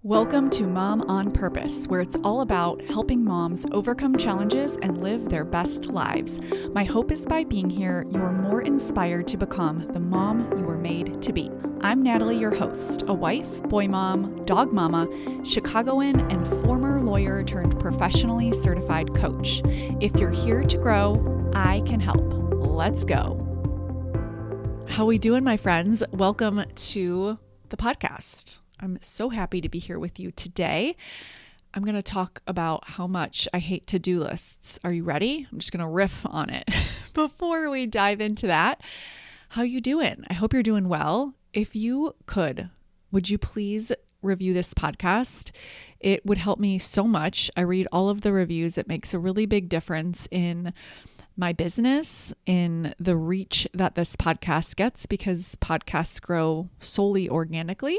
Welcome to Mom on Purpose, where it's all about helping moms overcome challenges and live their best lives. My hope is by being here, you're more inspired to become the mom you were made to be. I'm Natalie, your host, a wife, boy mom, dog mama, Chicagoan, and former lawyer turned professionally certified coach. If you're here to grow, I can help. Let's go. How we doing, my friends? Welcome to the podcast. I'm so happy to be here with you today. I'm going to talk about how much I hate to-do lists. Are you ready? I'm just going to riff on it. Before we dive into that, how you doing? I hope you're doing well. If you could, would you please review this podcast? It would help me so much. I read all of the reviews. It makes a really big difference in my business, in the reach that this podcast gets, because podcasts grow solely organically.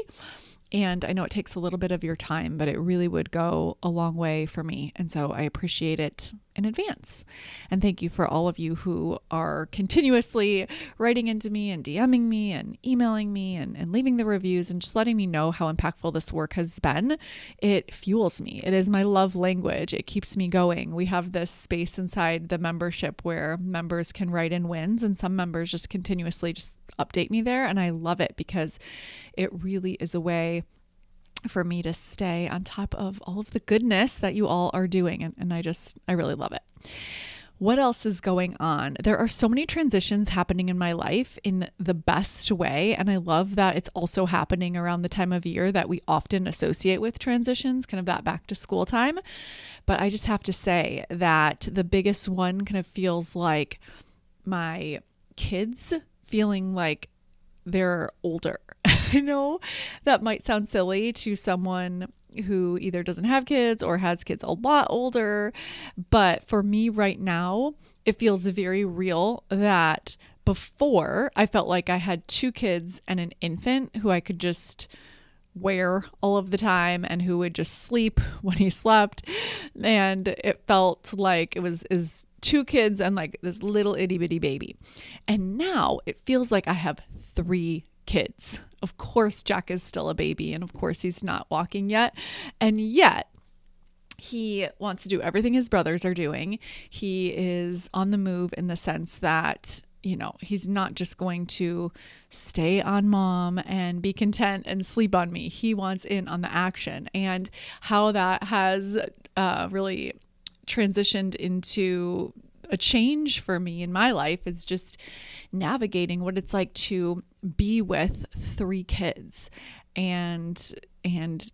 And I know it takes a little bit of your time, but it really would go a long way for me. And so I appreciate it in advance. And thank you for all of you who are continuously writing into me and DMing me and emailing me and leaving the reviews and just letting me know how impactful this work has been. It fuels me. It is my love language. It keeps me going. We have this space inside the membership where members can write in wins, and some members just continuously just update me there. And I love it because it really is a way for me to stay on top of all of the goodness that you all are doing. And I really love it. What else is going on? There are so many transitions happening in my life in the best way. And I love that it's also happening around the time of year that we often associate with transitions, kind of that back to school time. But I just have to say that the biggest one kind of feels like my kids feeling like they're older. I know that might sound silly to someone who either doesn't have kids or has kids a lot older, but for me right now, it feels very real that before I felt like I had two kids and an infant who I could just wear all of the time and who would just sleep when he slept. And it felt like it was two kids and like this little itty bitty baby. And now it feels like I have three kids. Of course, Jack is still a baby, and of course he's not walking yet. And yet he wants to do everything his brothers are doing. He is on the move in the sense that, you know, he's not just going to stay on mom and be content and sleep on me. He wants in on the action. And how that has really transitioned into a change for me in my life is just navigating what it's like to be with three kids and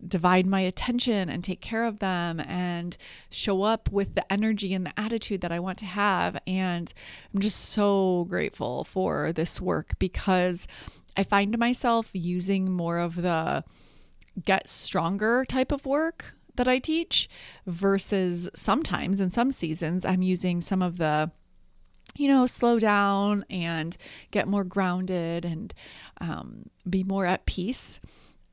divide my attention and take care of them and show up with the energy and the attitude that I want to have. And I'm just so grateful for this work because I find myself using more of the get stronger type of work that I teach versus sometimes in some seasons I'm using some of the, slow down and get more grounded and be more at peace.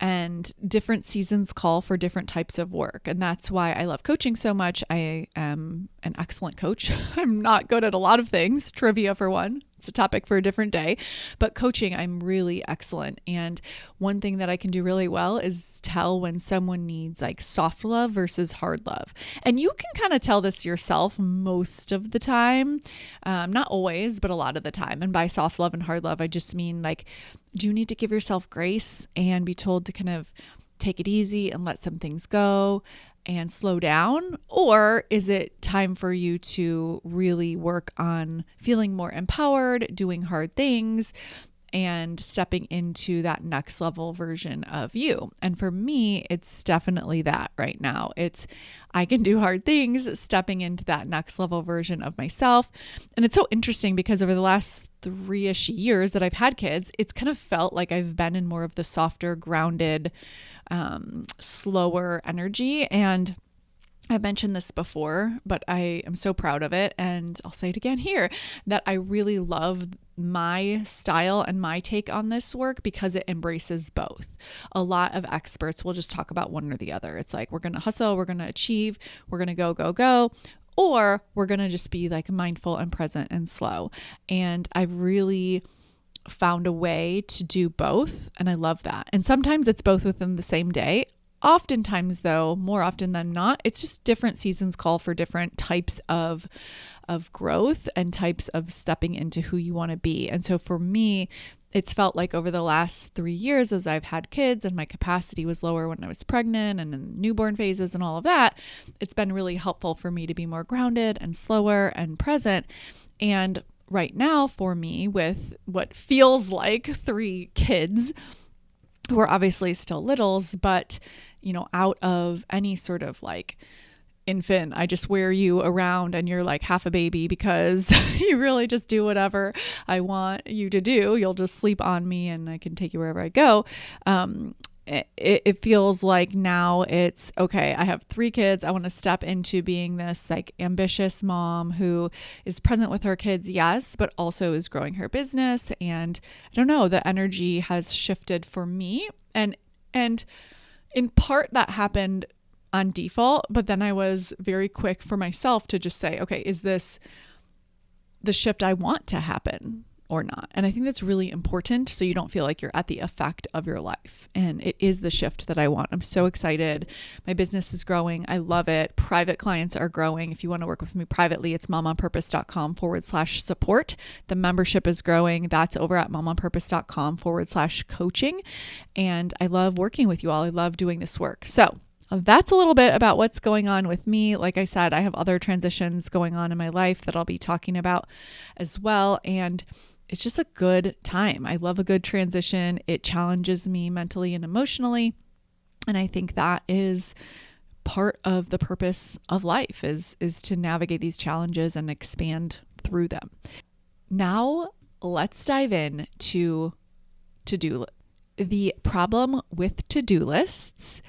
And different seasons call for different types of work. And that's why I love coaching so much. I am an excellent coach. I'm not good at a lot of things. Trivia for one. It's a topic for a different day. But coaching, I'm really excellent. And one thing that I can do really well is tell when someone needs like soft love versus hard love. And you can kind of tell this yourself most of the time. Not always, but a lot of the time. And by soft love and hard love, I just mean like, do you need to give yourself grace and be told to kind of take it easy and let some things go and slow down? Or is it time for you to really work on feeling more empowered, doing hard things, and stepping into that next level version of you? And for me, it's definitely that right now. I can do hard things, stepping into that next level version of myself. And it's so interesting because over the last 3-ish years that I've had kids, it's kind of felt like I've been in more of the softer, grounded, slower energy. And I've mentioned this before, but I am so proud of it. And I'll say it again here, that I really love my style and my take on this work because it embraces both. A lot of experts will just talk about one or the other. It's like, we're going to hustle, we're going to achieve, we're going to go, go, go, or we're going to just be like mindful and present and slow. And I really found a way to do both. And I love that. And sometimes it's both within the same day. oftentimes though, more often than not, it's just different seasons call for different types of growth and types of stepping into who you want to be. And so for me, it's felt like over the last 3 years, as I've had kids and my capacity was lower when I was pregnant and in newborn phases and all of that, it's been really helpful for me to be more grounded and slower and present. And right now for me, with what feels like 3 kids who are obviously still littles, but, out of any sort of like infant, I just wear you around and you're like half a baby because you really just do whatever I want you to do. You'll just sleep on me and I can take you wherever I go. It feels like now it's okay. I have 3 kids. I want to step into being this like ambitious mom who is present with her kids. Yes, but also is growing her business. And I don't know, the energy has shifted for me. And in part that happened on default, but then I was very quick for myself to just say, okay, is this the shift I want to happen or not? And I think that's really important so you don't feel like you're at the effect of your life. And it is the shift that I want. I'm so excited. My business is growing. I love it. Private clients are growing. If you want to work with me privately, it's momonpurpose.com/support. The membership is growing. That's over at momonpurpose.com/coaching. And I love working with you all. I love doing this work. So that's a little bit about what's going on with me. Like I said, I have other transitions going on in my life that I'll be talking about as well. And it's just a good time. I love a good transition. It challenges me mentally and emotionally. And I think that is part of the purpose of life is to navigate these challenges and expand through them. Now let's dive in to the problem with to-do lists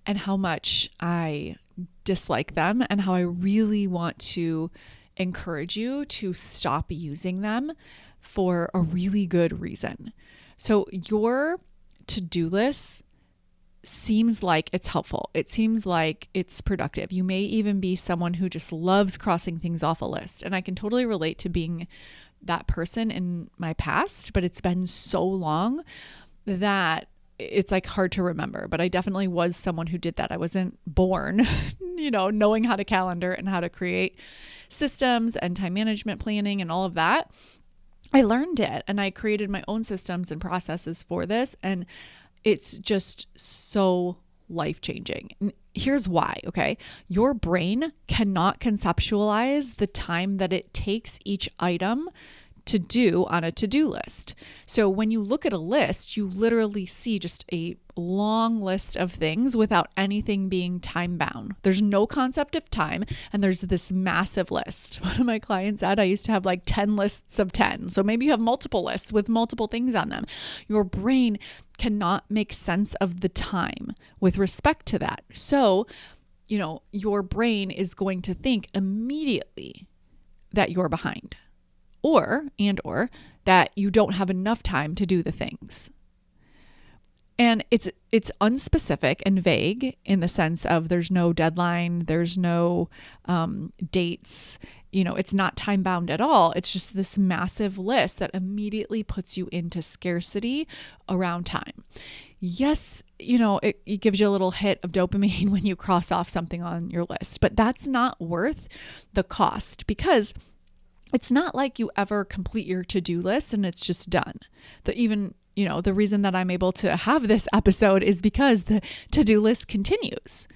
and how much I dislike them and how I really want to encourage you to stop using them for a really good reason. So your to-do list seems like it's helpful. It seems like it's productive. You may even be someone who just loves crossing things off a list. And I can totally relate to being that person in my past, but it's been so long that it's like hard to remember, but I definitely was someone who did that. I wasn't born, knowing how to calendar and how to create systems and time management planning and all of that. I learned it and I created my own systems and processes for this. And it's just so life-changing. And here's why, okay? Your brain cannot conceptualize the time that it takes each item to do on a to-do list. So when you look at a list, you literally see just a long list of things without anything being time bound. There's no concept of time, and there's this massive list. One of my clients said I used to have like 10 lists of 10. So maybe you have multiple lists with multiple things on them. Your brain cannot make sense of the time with respect to that. So, your brain is going to think immediately that you're behind. Or that you don't have enough time to do the things. And it's unspecific and vague in the sense of there's no deadline, there's no dates, it's not time bound at all. It's just this massive list that immediately puts you into scarcity around time. Yes, it gives you a little hit of dopamine when you cross off something on your list, but that's not worth the cost because it's not like you ever complete your to-do list and it's just done. The reason that I'm able to have this episode is because the to-do list continues.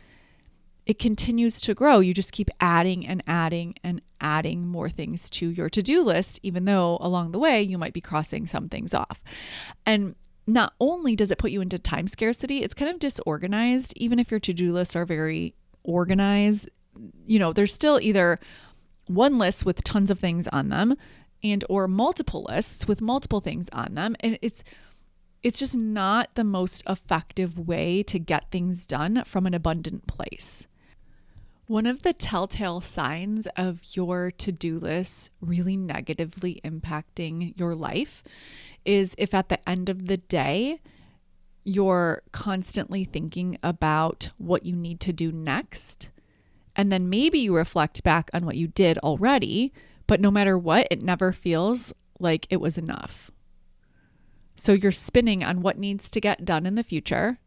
It continues to grow. You just keep adding and adding and adding more things to your to-do list, even though along the way you might be crossing some things off. And not only does it put you into time scarcity, it's kind of disorganized. Even if your to-do lists are very organized, there's still either one list with tons of things on them and or multiple lists with multiple things on them. And it's just not the most effective way to get things done from an abundant place. One of the telltale signs of your to-do list really negatively impacting your life is if at the end of the day, you're constantly thinking about what you need to do next. And then maybe you reflect back on what you did already, but no matter what, it never feels like it was enough. So you're spinning on what needs to get done in the future,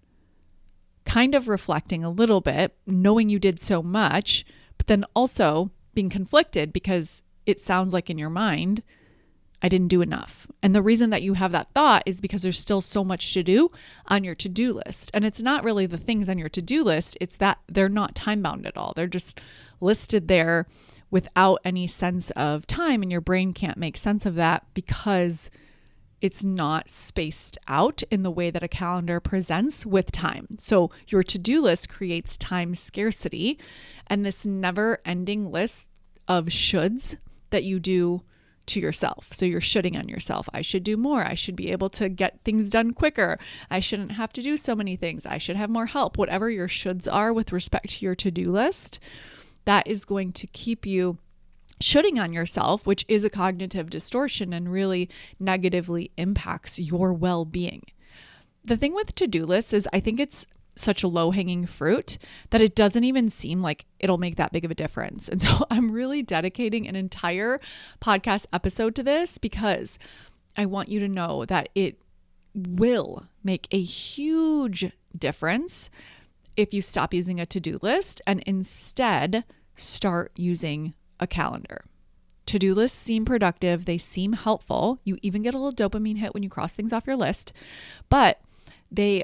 kind of reflecting a little bit, knowing you did so much, but then also being conflicted because it sounds like in your mind, I didn't do enough. And the reason that you have that thought is because there's still so much to do on your to-do list. And it's not really the things on your to-do list. It's that they're not time bound at all. They're just listed there without any sense of time. And your brain can't make sense of that because it's not spaced out in the way that a calendar presents with time. So your to-do list creates time scarcity and this never-ending list of shoulds that you do to yourself. So you're shoulding on yourself. I should do more. I should be able to get things done quicker. I shouldn't have to do so many things. I should have more help. Whatever your shoulds are with respect to your to-do list, that is going to keep you shoulding on yourself, which is a cognitive distortion and really negatively impacts your well-being. The thing with to-do lists is I think it's such a low-hanging fruit that it doesn't even seem like it'll make that big of a difference. And so I'm really dedicating an entire podcast episode to this because I want you to know that it will make a huge difference if you stop using a to-do list and instead start using a calendar. To-do lists seem productive. They seem helpful. You even get a little dopamine hit when you cross things off your list, but they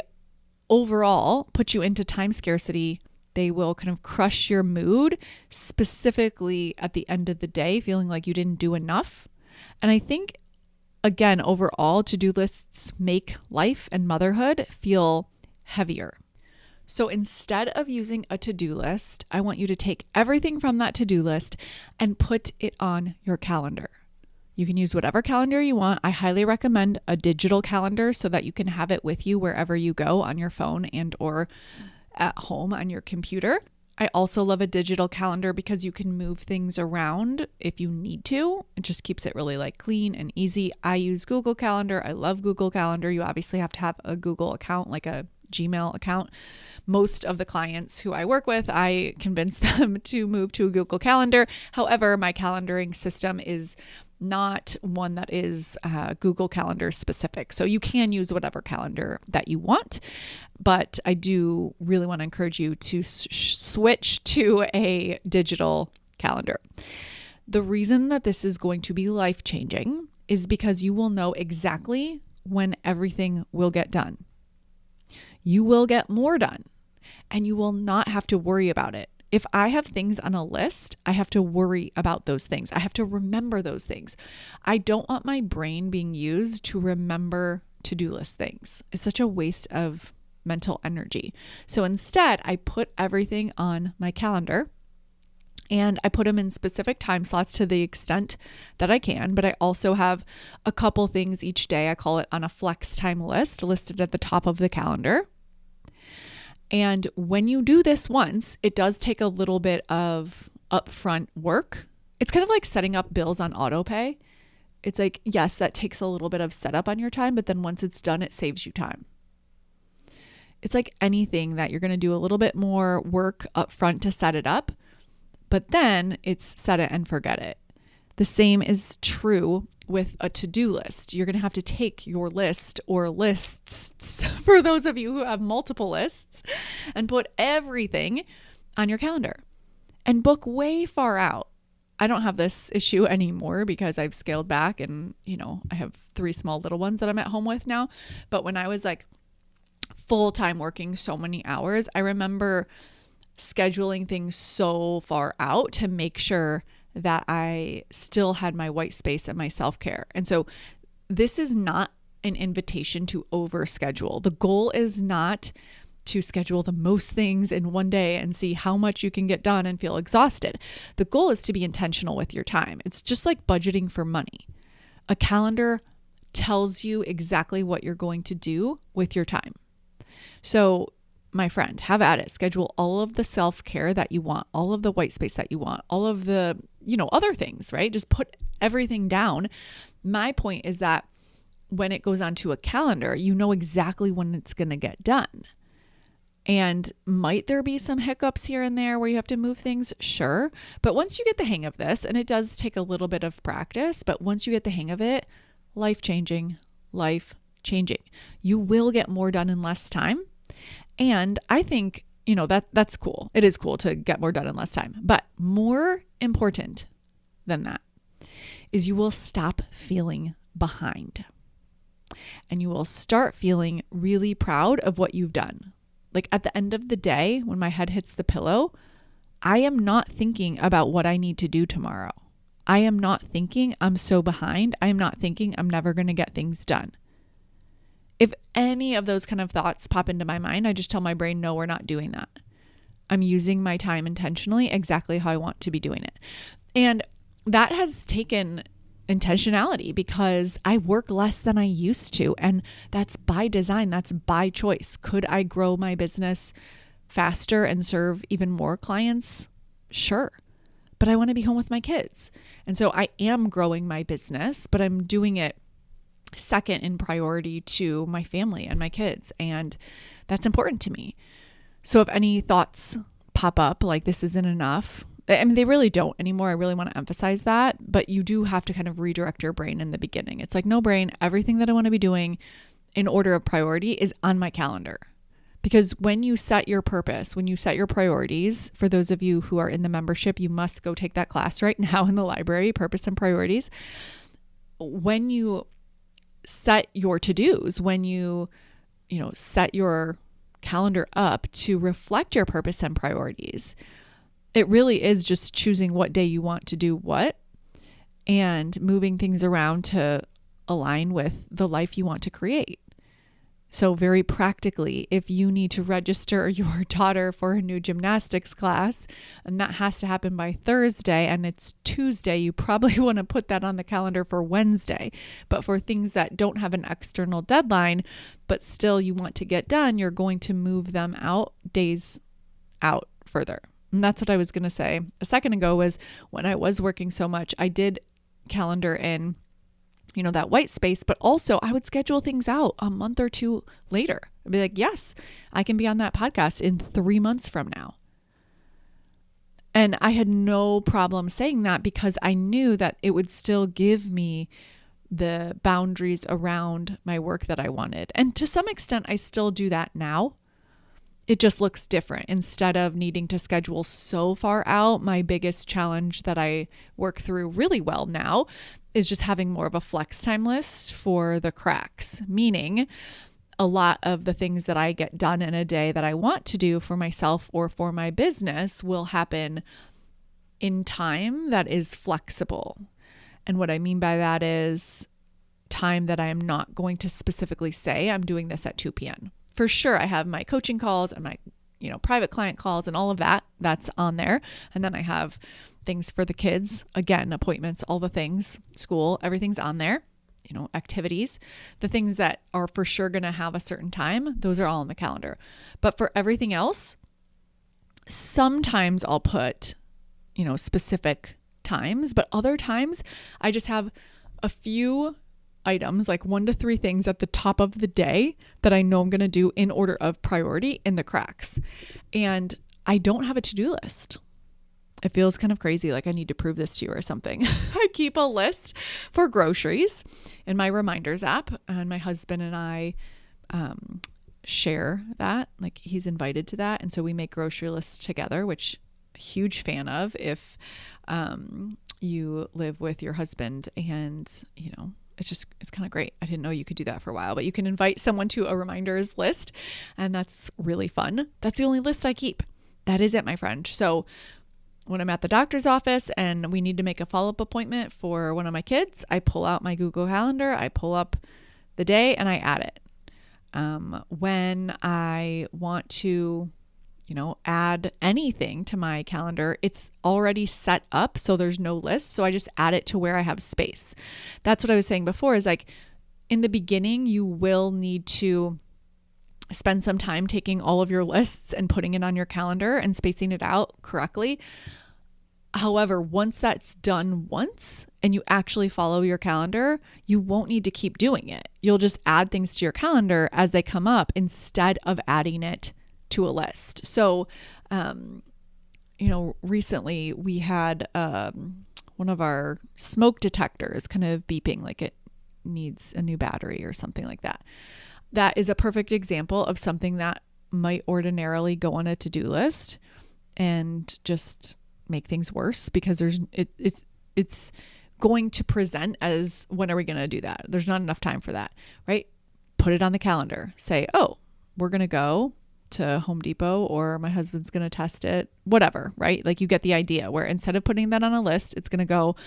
overall put you into time scarcity. They will kind of crush your mood, specifically at the end of the day, feeling like you didn't do enough. And I think, again, overall, to-do lists make life and motherhood feel heavier. So instead of using a to-do list, I want you to take everything from that to-do list and put it on your calendar. You can use whatever calendar you want. I highly recommend a digital calendar so that you can have it with you wherever you go on your phone and or at home on your computer. I also love a digital calendar because you can move things around if you need to. It just keeps it really clean and easy. I use Google Calendar. I love Google Calendar. You obviously have to have a Google account, like a Gmail account. Most of the clients who I work with, I convince them to move to a Google Calendar. However, my calendaring system is not one that is Google Calendar specific. So you can use whatever calendar that you want, but I do really want to encourage you to switch to a digital calendar. The reason that this is going to be life-changing is because you will know exactly when everything will get done. You will get more done and you will not have to worry about it. If I have things on a list, I have to worry about those things. I have to remember those things. I don't want my brain being used to remember to-do list things. It's such a waste of mental energy. So instead, I put everything on my calendar and I put them in specific time slots to the extent that I can. But I also have a couple things each day. I call it on a flex time list listed at the top of the calendar. And when you do this once, it does take a little bit of upfront work. It's kind of like setting up bills on auto pay. It's like, yes, that takes a little bit of setup on your time, but then once it's done, it saves you time. It's like anything that you're going to do a little bit more work upfront to set it up, but then it's set it and forget it. The same is true with a to-do list. You're going to have to take your list or lists for those of you who have multiple lists and put everything on your calendar and book way far out. I don't have this issue anymore because I've scaled back and, I have 3 small little ones that I'm at home with now. But when I was full-time working so many hours, I remember scheduling things so far out to make sure that I still had my white space and my self-care. And so this is not an invitation to overschedule. The goal is not to schedule the most things in one day and see how much you can get done and feel exhausted. The goal is to be intentional with your time. It's just like budgeting for money. A calendar tells you exactly what you're going to do with your time. So my friend, have at it. Schedule all of the self-care that you want, all of the white space that you want, all of the, other things, right? Just put everything down. My point is that when it goes onto a calendar, you know exactly when it's going to get done. And might there be some hiccups here and there where you have to move things? Sure. But once you get the hang of this, and it does take a little bit of practice, but once you get the hang of it, life-changing. You will get more done in less time. And I think, that's cool. It is cool to get more done in less time. But more important than that is you will stop feeling behind. And you will start feeling really proud of what you've done. Like at the end of the day, when my head hits the pillow, I am not thinking about what I need to do tomorrow. I am not thinking I'm so behind. I am not thinking I'm never going to get things done. If any of those kind of thoughts pop into my mind, I just tell my brain, no, we're not doing that. I'm using my time intentionally exactly how I want to be doing it. And that has taken intentionality because I work less than I used to. And that's by design. That's by choice. Could I grow my business faster and serve even more clients? Sure. But I want to be home with my kids. And so I am growing my business, but I'm doing it second in priority to my family and my kids. And that's important to me. So if any thoughts pop up, like this isn't enough, I mean, they really don't anymore. I really want to emphasize that, but you do have to kind of redirect your brain in the beginning. It's like, no brain, everything that I want to be doing in order of priority is on my calendar. Because when you set your purpose, when you set your priorities, for those of you who are in the membership, you must go take that class right now in the library, Purpose and Priorities. When you set your to-dos, when you set your calendar up to reflect your purpose and priorities, it really is just choosing what day you want to do what and moving things around to align with the life you want to create. So very practically, if you need to register your daughter for a new gymnastics class, and that has to happen by Thursday and it's Tuesday, you probably want to put that on the calendar for Wednesday. But for things that don't have an external deadline, but still you want to get done, you're going to move them out days out further. And that's what I was going to say a second ago was when I was working so much, I did calendar in that white space, but also I would schedule things out a month or two later. I'd be like, yes, I can be on that podcast in 3 months from now. And I had no problem saying that because I knew that it would still give me the boundaries around my work that I wanted. And to some extent, I still do that now. It just looks different. Instead of needing to schedule so far out, my biggest challenge that I work through really well now is just having more of a flex time list for the cracks, meaning a lot of the things that I get done in a day that I want to do for myself or for my business will happen in time that is flexible. And what I mean by that is time that I am not going to specifically say I'm doing this at 2 p.m. For sure, I have my coaching calls and my, private client calls and all of that. That's on there. And then I have things for the kids, again, appointments, all the things, school, everything's on there, activities, the things that are for sure going to have a certain time, those are all on the calendar. But for everything else, sometimes I'll put, specific times, but other times I just have a few items, like 1 to 3 things at the top of the day that I know I'm going to do in order of priority in the cracks. And I don't have a to-do list. It feels kind of crazy, like I need to prove this to you or something. I keep a list for groceries in my reminders app, and my husband and I share that. Like he's invited to that. And so we make grocery lists together, which I'm a huge fan of if you live with your husband and, it's kind of great. I didn't know you could do that for a while, but you can invite someone to a reminders list, and that's really fun. That's the only list I keep. That is it, my friend. So when I'm at the doctor's office and we need to make a follow-up appointment for one of my kids, I pull out my Google Calendar, I pull up the day, and I add it. When I want to, add anything to my calendar, it's already set up, so there's no list. So I just add it to where I have space. That's what I was saying before is like in the beginning, you will need to spend some time taking all of your lists and putting it on your calendar and spacing it out correctly. However, once that's done once and you actually follow your calendar, you won't need to keep doing it. You'll just add things to your calendar as they come up instead of adding it to a list. So, recently we had one of our smoke detectors kind of beeping like it needs a new battery or something like that. That is a perfect example of something that might ordinarily go on a to-do list and just make things worse because it's going to present as, when are we going to do that? There's not enough time for that, right? Put it on the calendar. Say, oh, we're going to go to Home Depot, or my husband's going to test it, whatever, right? Like, you get the idea, where instead of putting that on a list, it's going to go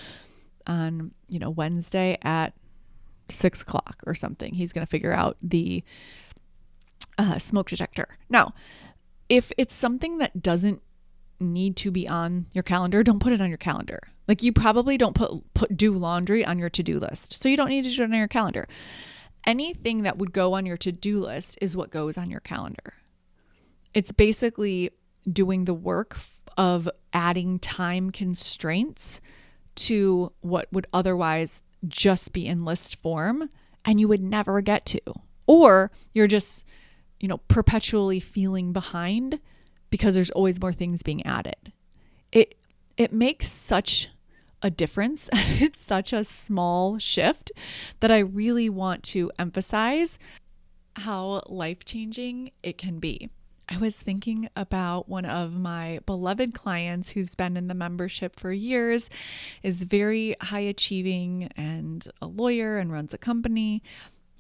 on, Wednesday at 6:00 or something. He's going to figure out the smoke detector. Now, if it's something that doesn't need to be on your calendar, don't put it on your calendar. Like, you probably don't do laundry on your to-do list, so you don't need to do it on your calendar. Anything that would go on your to-do list is what goes on your calendar. It's basically doing the work of adding time constraints to what would otherwise just be in list form and you would never get to. Or you're just, perpetually feeling behind because there's always more things being added. It makes such a difference, and it's such a small shift that I really want to emphasize how life-changing it can be. I was thinking about one of my beloved clients who's been in the membership for years, is very high achieving and a lawyer and runs a company.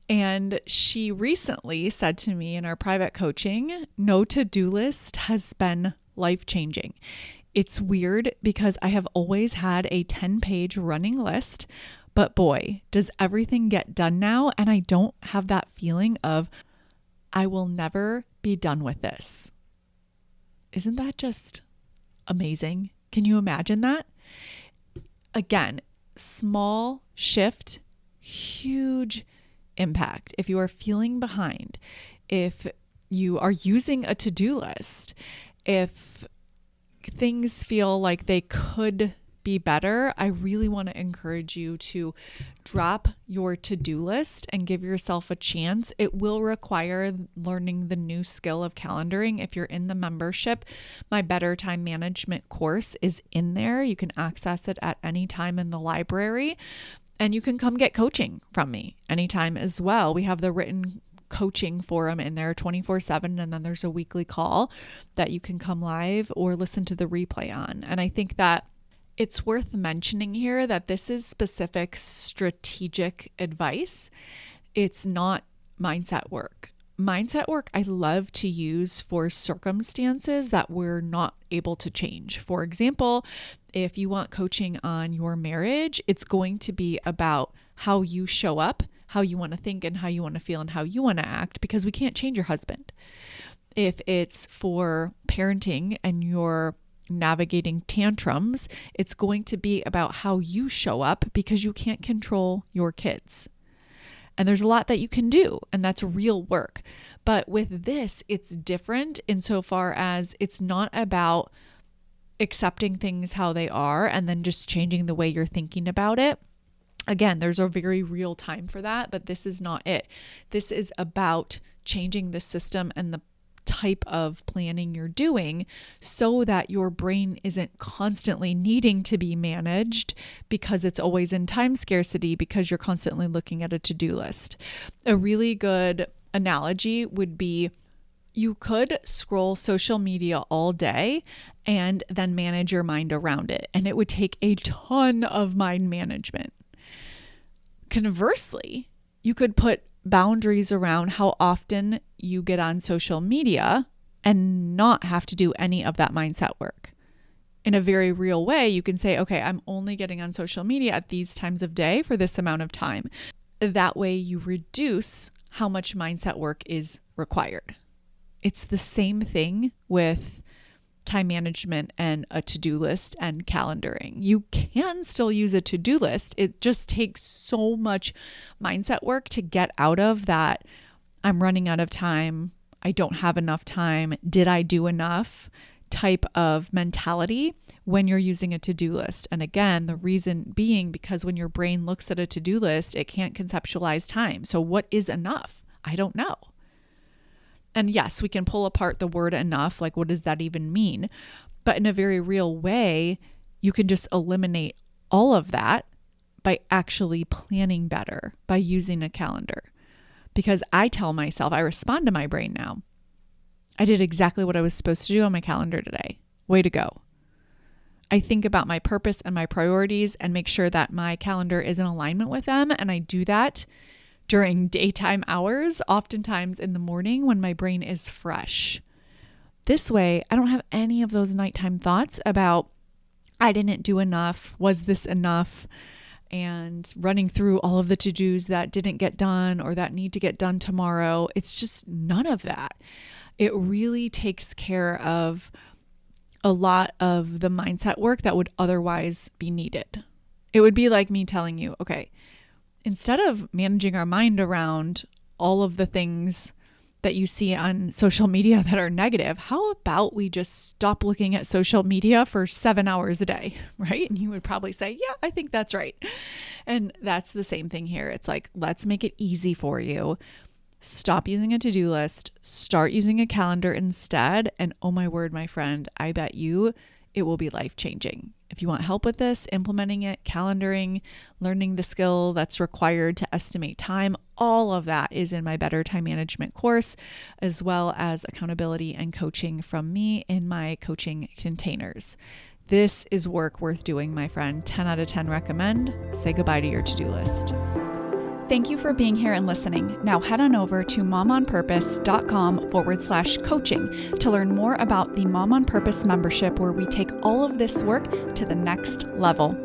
And she recently said to me in our private coaching, no to-do list has been life-changing. It's weird because I have always had a 10-page running list, but boy, does everything get done now. And I don't have that feeling of, I will never be done with this. Isn't that just amazing? Can you imagine that? Again, small shift, huge impact. If you are feeling behind, if you are using a to-do list, if things feel like they could be better, I really want to encourage you to drop your to-do list and give yourself a chance. It will require learning the new skill of calendaring. If you're in the membership, my Better Time Management course is in there. You can access it at any time in the library, and you can come get coaching from me anytime as well. We have the written coaching forum in there 24/7, and then there's a weekly call that you can come live or listen to the replay on. And I think that it's worth mentioning here that this is specific strategic advice. It's not mindset work. Mindset work I love to use for circumstances that we're not able to change. For example, if you want coaching on your marriage, it's going to be about how you show up, how you want to think, and how you want to feel, and how you want to act, because we can't change your husband. If it's for parenting and you're navigating tantrums, it's going to be about how you show up, because you can't control your kids. And there's a lot that you can do, and that's real work. But with this, it's different insofar as it's not about accepting things how they are and then just changing the way you're thinking about it. Again, there's a very real time for that, but this is not it. This is about changing the system and the type of planning you're doing so that your brain isn't constantly needing to be managed because it's always in time scarcity, because you're constantly looking at a to-do list. A really good analogy would be, you could scroll social media all day and then manage your mind around it, and it would take a ton of mind management. Conversely, you could put boundaries around how often you get on social media and not have to do any of that mindset work. In a very real way, you can say, okay, I'm only getting on social media at these times of day for this amount of time. That way you reduce how much mindset work is required. It's the same thing with time management and a to-do list and calendaring. You can still use a to-do list. It just takes so much mindset work to get out of that I'm running out of time, I don't have enough time, did I do enough type of mentality when you're using a to-do list. And again, the reason being because when your brain looks at a to-do list, it can't conceptualize time. So what is enough? I don't know. And yes, we can pull apart the word enough, like what does that even mean? But in a very real way, you can just eliminate all of that by actually planning better, by using a calendar. Because I tell myself, I respond to my brain now. I did exactly what I was supposed to do on my calendar today. Way to go. I think about my purpose and my priorities and make sure that my calendar is in alignment with them. And I do that during daytime hours, oftentimes in the morning when my brain is fresh. This way, I don't have any of those nighttime thoughts about, I didn't do enough, was this enough, and running through all of the to-dos that didn't get done or that need to get done tomorrow. It's just none of that. It really takes care of a lot of the mindset work that would otherwise be needed. It would be like me telling you, okay, instead of managing our mind around all of the things that you see on social media that are negative, how about we just stop looking at social media for 7 hours a day, right? And you would probably say, yeah, I think that's right. And that's the same thing here. It's like, let's make it easy for you. Stop using a to-do list, start using a calendar instead. And oh my word, my friend, I bet you it will be life-changing. If you want help with this, implementing it, calendaring, learning the skill that's required to estimate time, all of that is in my Better Time Management course, as well as accountability and coaching from me in my coaching containers. This is work worth doing, my friend. 10 out of 10 recommend. Say goodbye to your to-do list. Thank you for being here and listening. Now head on over to momonpurpose.com/coaching to learn more about the Mom on Purpose membership, where we take all of this work to the next level.